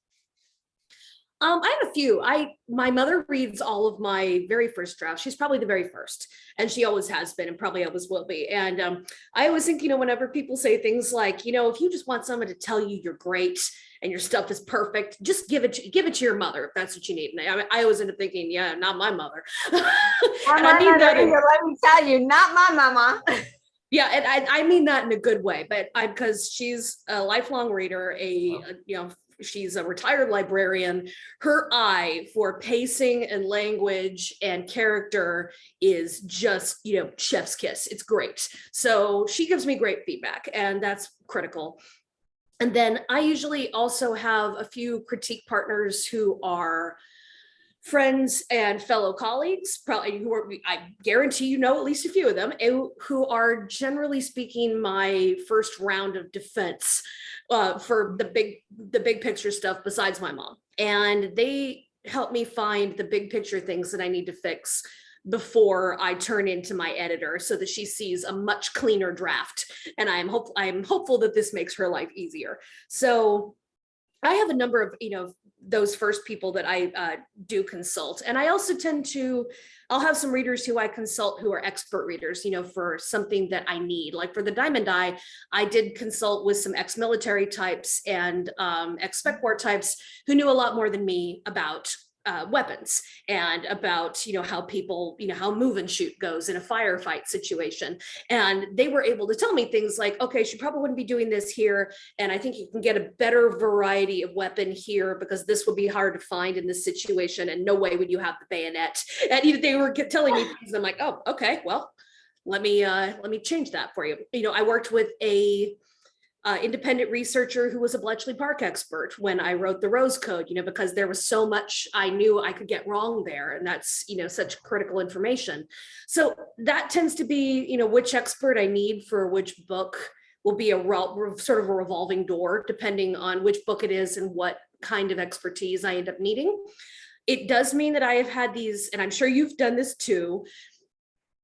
I have a few. My mother reads all of my very first drafts. She's probably the very first, and she always has been, and probably always will be. And I always think, whenever people say things like, if you just want someone to tell you you're great and your stuff is perfect, just give it to your mother if that's what you need. And I always end up thinking, yeah, not my mother. And I mean that. Let me tell you, not my mama. Yeah, and I mean that in a good way, but because she's a lifelong reader, she's a retired librarian. Her eye for pacing and language and character is just, chef's kiss. It's great. So she gives me great feedback, and that's critical. And then I usually also have a few critique partners who are friends and fellow colleagues, probably, I guarantee at least a few of them, who are generally speaking my first round of defense for the big picture stuff besides my mom. And they help me find the big picture things that I need to fix before I turn into my editor, so that she sees a much cleaner draft. And I am hopeful that this makes her life easier. So I have a number of, those first people that I do consult. And I also I'll have some readers who I consult who are expert readers, for something that I need. Like for the Diamond Eye, I did consult with some ex-military types and ex-spec war types who knew a lot more than me about weapons and about, how people, how move and shoot goes in a firefight situation. And they were able to tell me things like, okay, she probably wouldn't be doing this here. And I think you can get a better variety of weapon here because this would be hard to find in this situation. And no way would you have the bayonet. And they were telling me things. I'm like, oh, okay, well, let me change that for you. I worked with a independent researcher who was a Bletchley Park expert when I wrote the Rose Code, because there was so much I knew I could get wrong there. And that's, such critical information. So that tends to be, which expert I need for which book will be a sort of a revolving door, depending on which book it is and what kind of expertise I end up needing. It does mean that I have had these, and I'm sure you've done this too,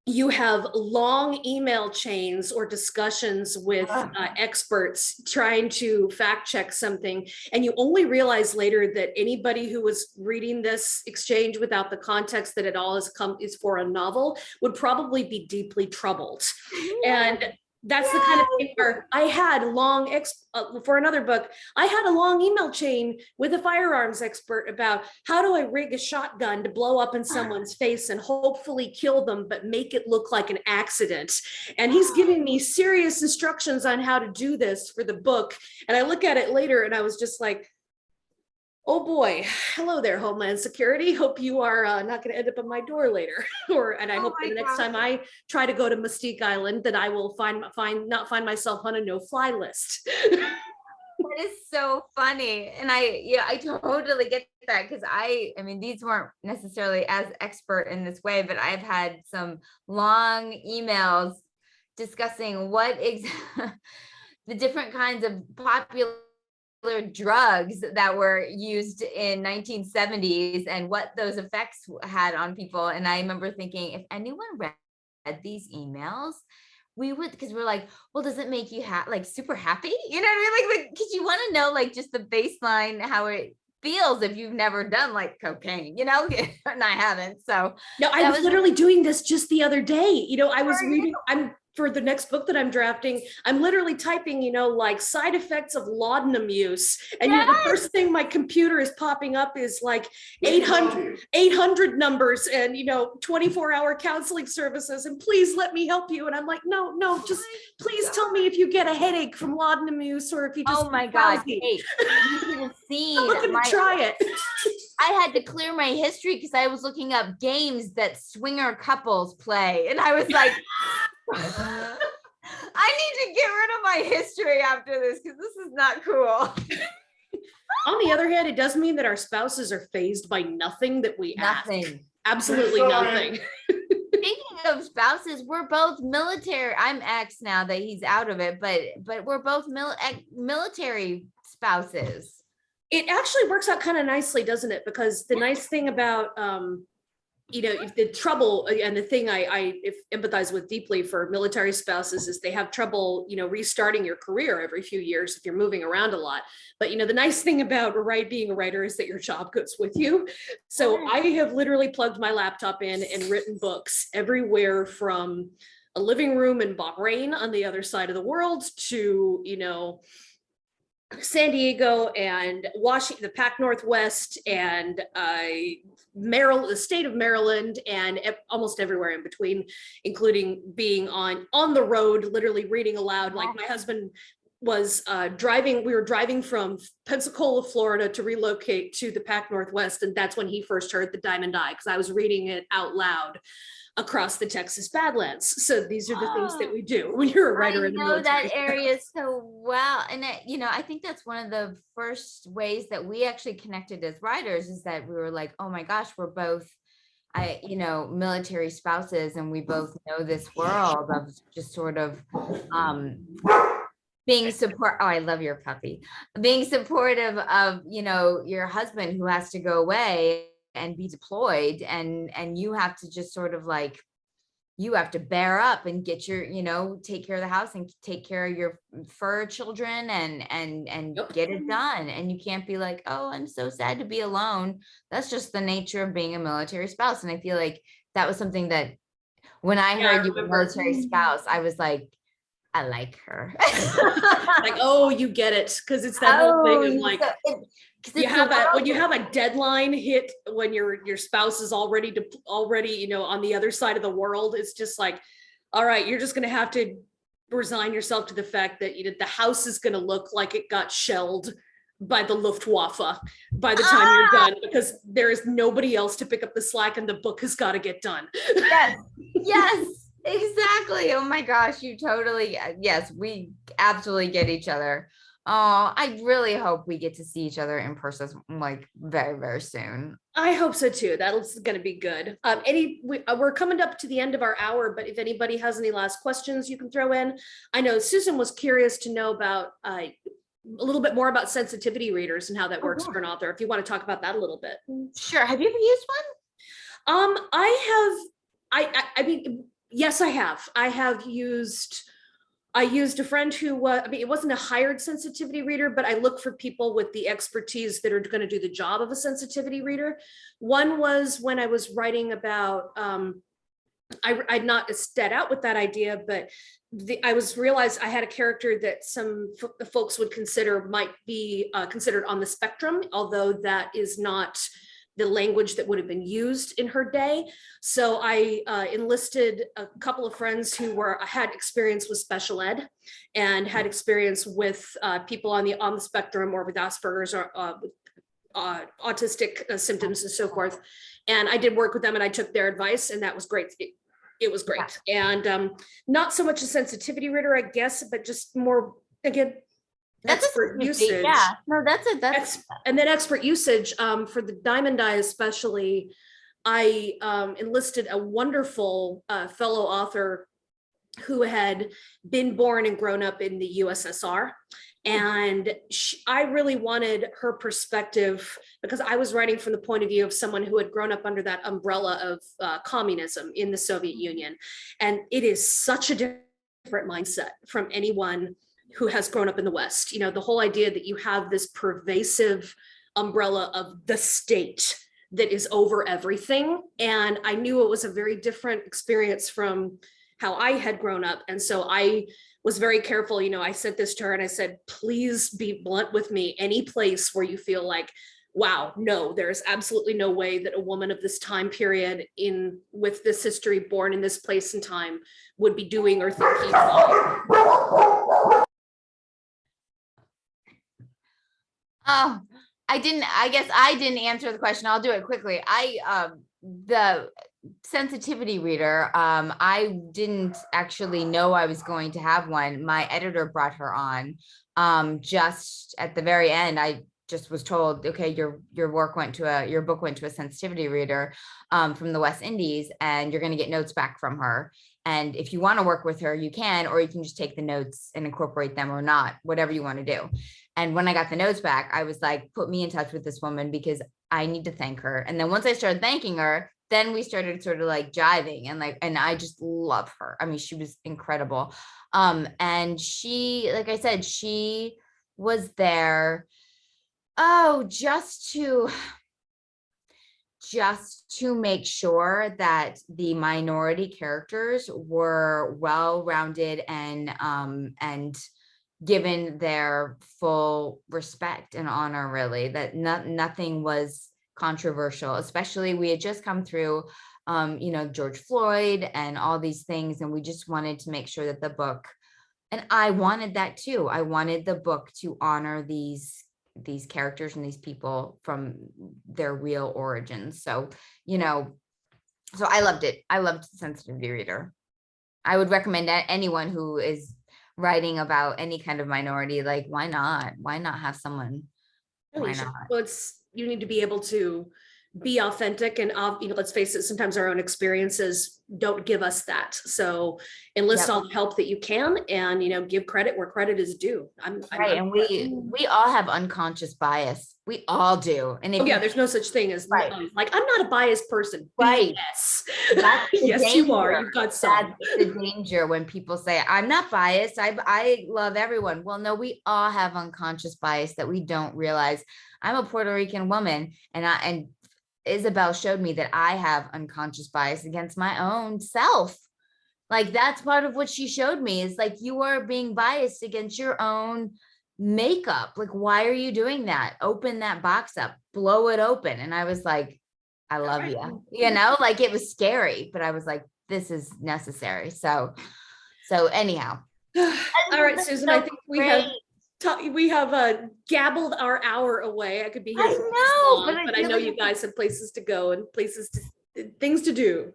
you have long email chains or discussions with experts trying to fact check something. And you only realize later that anybody who was reading this exchange without the context that it all is for a novel would probably be deeply troubled. And that's the kind of thing where I had for another book, I had a long email chain with a firearms expert about how do I rig a shotgun to blow up in someone's face and hopefully kill them, but make it look like an accident. And he's giving me serious instructions on how to do this for the book. And I look at it later and I was just like, oh boy, hello there, Homeland Security. Hope you are not going to end up on my door later. And I hope that the next time I try to go to Mustique Island, that I will not find myself on a no-fly list. That is so funny. And I totally get that because I mean, these weren't necessarily as expert in this way, but I've had some long emails discussing what the different kinds of popular drugs that were used in 1970s and what those effects had on people. And I remember thinking, if anyone read these emails, we would, because we're like, well, does it make you super happy? You know what I mean? Like, because you want to know just the baseline, how it feels if you've never done cocaine, and I haven't. So no, I was literally doing this just the other day. I was reading, for the next book that I'm drafting, I'm literally typing, side effects of laudanum use. And the first thing my computer is popping up is 800 numbers and, 24-hour counseling services. And please let me help you. And I'm like, no, just please tell me if you get a headache from laudanum use or if you just. Oh my God. Hey, you should have seen. I'm looking to try it. I had to clear my history because I was looking up games that swinger couples play. And I was like, I need to get rid of my history after this because this is not cool. On the other hand, it does mean that our spouses are fazed by nothing that we ask. Absolutely nothing. Speaking of spouses, we're both military. I'm ex now that he's out of it, but we're both military spouses. It actually works out kind of nicely, doesn't it? Because the nice thing about the trouble and the thing I empathize with deeply for military spouses is they have trouble, restarting your career every few years if you're moving around a lot. But, the nice thing about being a writer is that your job goes with you. So I have literally plugged my laptop in and written books everywhere from a living room in Bahrain on the other side of the world to, San Diego and Washington, the Pac Northwest, and Maryland, the state of Maryland, and almost everywhere in between, including being on the road, literally reading aloud. Like my husband was driving. We were driving from Pensacola, Florida, to relocate to the Pac Northwest, and that's when he first heard the Diamond Eye because I was reading it out loud across the Texas Badlands. So these are the things that we do when you're a writer in the military. I know that area so well. And I think that's one of the first ways that we actually connected as writers is that we were like, oh my gosh, we're both military spouses and we both know this world of just sort of being support. Oh, I love your puppy. Being supportive of, your husband who has to go away and be deployed and you have to just sort of you have to bear up and get your, take care of the house and take care of your fur children and get it done. And you can't be like, oh, I'm so sad to be alone. That's just the nature of being a military spouse. And I feel like that was something that when I heard you were a military spouse, I was like, I like her. Like, oh, you get it, because it's that whole thing of like, you have when you have a deadline hit, when your spouse is already on the other side of the world, it's just like, all right, you're just gonna have to resign yourself to the fact that the house is gonna look like it got shelled by the Luftwaffe by the time you're done, because there is nobody else to pick up the slack and the book has got to get done. Yes, exactly. Oh my gosh, you totally, yes, we absolutely get each other. Oh, I really hope we get to see each other in person like very, very soon. I hope so too. That's going to be good. We're coming up to the end of our hour, but if anybody has any last questions you can throw in. I know Susan was curious to know about a little bit more about sensitivity readers and how that works for an author. If you want to talk about that a little bit. Sure. Have you ever used one? I mean, yes, I have. I used a friend who was, I mean, it wasn't a hired sensitivity reader, but I look for people with the expertise that are going to do the job of a sensitivity reader. One was when I was writing about, I'd not set out with that idea, but I realized I had a character that some folks would consider might be considered on the spectrum, although that is not the language that would have been used in her day. So I enlisted a couple of friends who had experience with special ed and had experience with people on the spectrum or with Asperger's or autistic symptoms and so forth. And I did work with them and I took their advice, and that was great. It was great. And not so much a sensitivity reader, I guess, but just more, again, That's expert usage. Yeah, no, that's and then expert usage for the Diamond Eye especially. I enlisted a wonderful fellow author who had been born and grown up in the USSR. And I really wanted her perspective because I was writing from the point of view of someone who had grown up under that umbrella of communism in the Soviet Union. And it is such a different mindset from anyone who has grown up in the West. You know, the whole idea that you have this pervasive umbrella of the state that is over everything. And I knew it was a very different experience from how I had grown up. And so I was very careful. You know, I said this to her and I said, please be blunt with me. Any place where you feel like, wow, no, there's absolutely no way that a woman of this time period with this history, born in this place and time, would be doing or thinking. Oh, I guess I didn't answer the question. I'll do it quickly. The sensitivity reader, I didn't actually know I was going to have one. My editor brought her on just at the very end. I just was told, okay, your book went to a sensitivity reader from the West Indies, and you're going to get notes back from her. And if you want to work with her, you can, or you can just take the notes and incorporate them or not, whatever you want to do. And when I got the notes back, I was like, put me in touch with this woman because I need to thank her. And then once I started thanking her, then we started sort of like jiving and I just love her. I mean, she was incredible. And she, like I said, she was there, just to make sure that the minority characters were well-rounded and given their full respect and honor, really, that nothing was controversial. Especially we had just come through George Floyd and all these things, and we just wanted to make sure that the book, and I wanted that too, I wanted the book to honor these characters and these people from their real origins. So so I loved it. I loved Sensitivity Reader. I would recommend that anyone who is writing about any kind of minority, like, why not have someone? Why not? Well, you need to be able to be authentic, and let's face it, sometimes our own experiences don't give us that. So enlist all the help that you can, and give credit where credit is due. Right, and we all have unconscious bias. We all do. And there's no such thing as like, I'm not a biased person. Right. Yes. Yes, you are. You've got some. That's the danger when people say, I'm not biased. I love everyone. Well, no, we all have unconscious bias that we don't realize. I'm a Puerto Rican woman, and Isabel showed me that I have unconscious bias against my own self. Like that's part of what she showed me is like, you are being biased against your own makeup. Like, why are you doing that? Open that box up, blow it open. And I was like, I love you, you know, like it was scary, but I was like, this is necessary. So anyhow. All right, Susan, I think we Great. have gabbled our hour away. I could be here I for this know, long, but I feel know like you guys have places to go and things to do.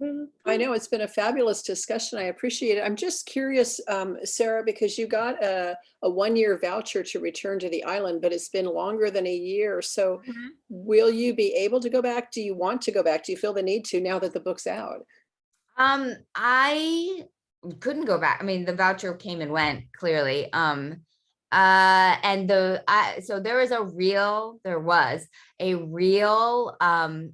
I know it's been a fabulous discussion. I appreciate it. I'm just curious, Sarah, because you got a 1-year voucher to return to the island, but it's been longer than a year. So Mhm. will you be able to go back? Do you want to go back? Do you feel the need to now that the book's out? I couldn't go back. I mean, the voucher came and went clearly. And so there was a real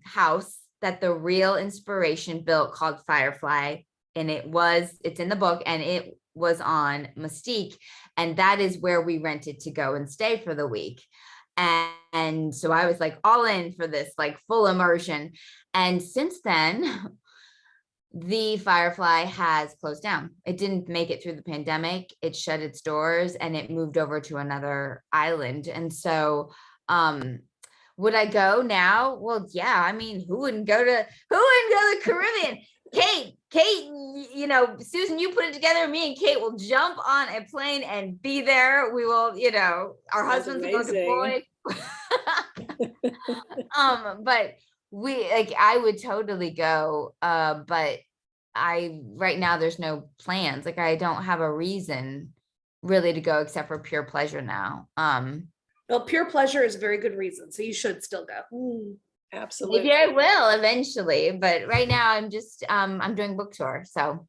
house that the real inspiration built called Firefly, and it's in the book, and it was on Mustique, and that is where we rented to go and stay for the week. And so I was like all in for this, like full immersion. And since then, the Firefly has closed down. It didn't make it through the pandemic. It shut its doors and it moved over to another island. And so, would I go now? Well, yeah. I mean, who wouldn't go to the Caribbean? Kate, you know, Susan, you put it together. Me and Kate will jump on a plane and be there. We will, you know, our Sounds husbands will go amazing. deployed. But I would totally go. But right now there's no plans. Like I don't have a reason really to go except for pure pleasure now. Well, pure pleasure is a very good reason, so you should still go. Absolutely. Maybe I will eventually, but right now I'm just I'm doing book tour. So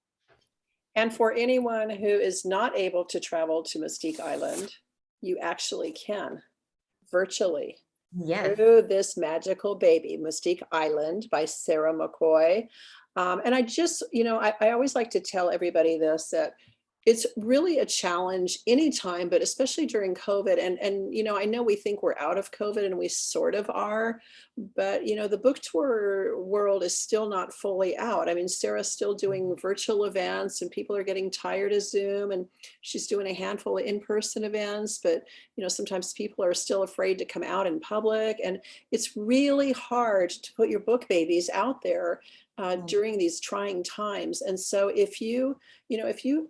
And for anyone who is not able to travel to Mustique Island, you actually can virtually yes. through this magical baby, Mustique Island by Sarah McCoy. And I just, I always like to tell everybody this, that it's really a challenge anytime, but especially during COVID. And I know we think we're out of COVID and we sort of are, but the book tour world is still not fully out. I mean, Sarah's still doing virtual events and people are getting tired of Zoom, and she's doing a handful of in-person events, but sometimes people are still afraid to come out in public. And it's really hard to put your book babies out there during these trying times. And so if you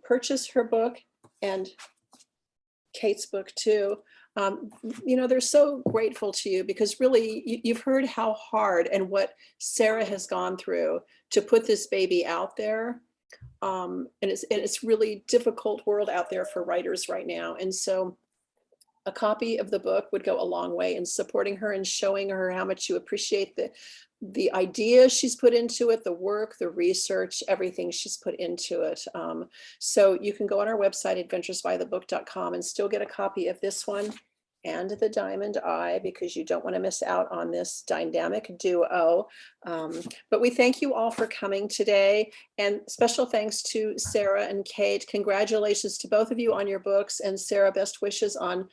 purchase her book and Kate's book too, they're so grateful to you because really you've heard how hard and what Sarah has gone through to put this baby out there. And it's really difficult world out there for writers right now. And so a copy of the book would go a long way in supporting her and showing her how much you appreciate the ideas she's put into it, the work, the research, everything she's put into it. So you can go on our website, adventuresbythebook.com, and still get a copy of this one and The Diamond Eye, because you don't want to miss out on this dynamic duo. But we thank you all for coming today, and special thanks to Sarah and Kate. Congratulations to both of you on your books, and Sarah, best wishes on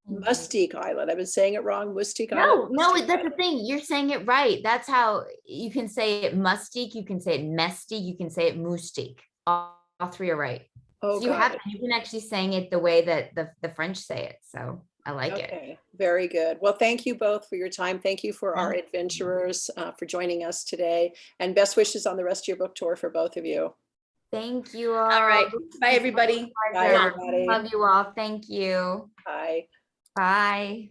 Mustique Island. I've been saying it wrong. Mustique Island. No, Mustique that's Island. the thing. You're saying it right. That's how you can say it mustique, you can say it mestique, you can say it moustique. All three are right. Oh, So got it. you can actually saying it the way that the French say it. So I like it. Okay, very good. Well, thank you both for your time. Thank you for our adventurers for joining us today, and best wishes on the rest of your book tour for both of you. Thank you all. All right. Bye, everybody. Bye, everybody. Love you all. Thank you. Bye. Bye.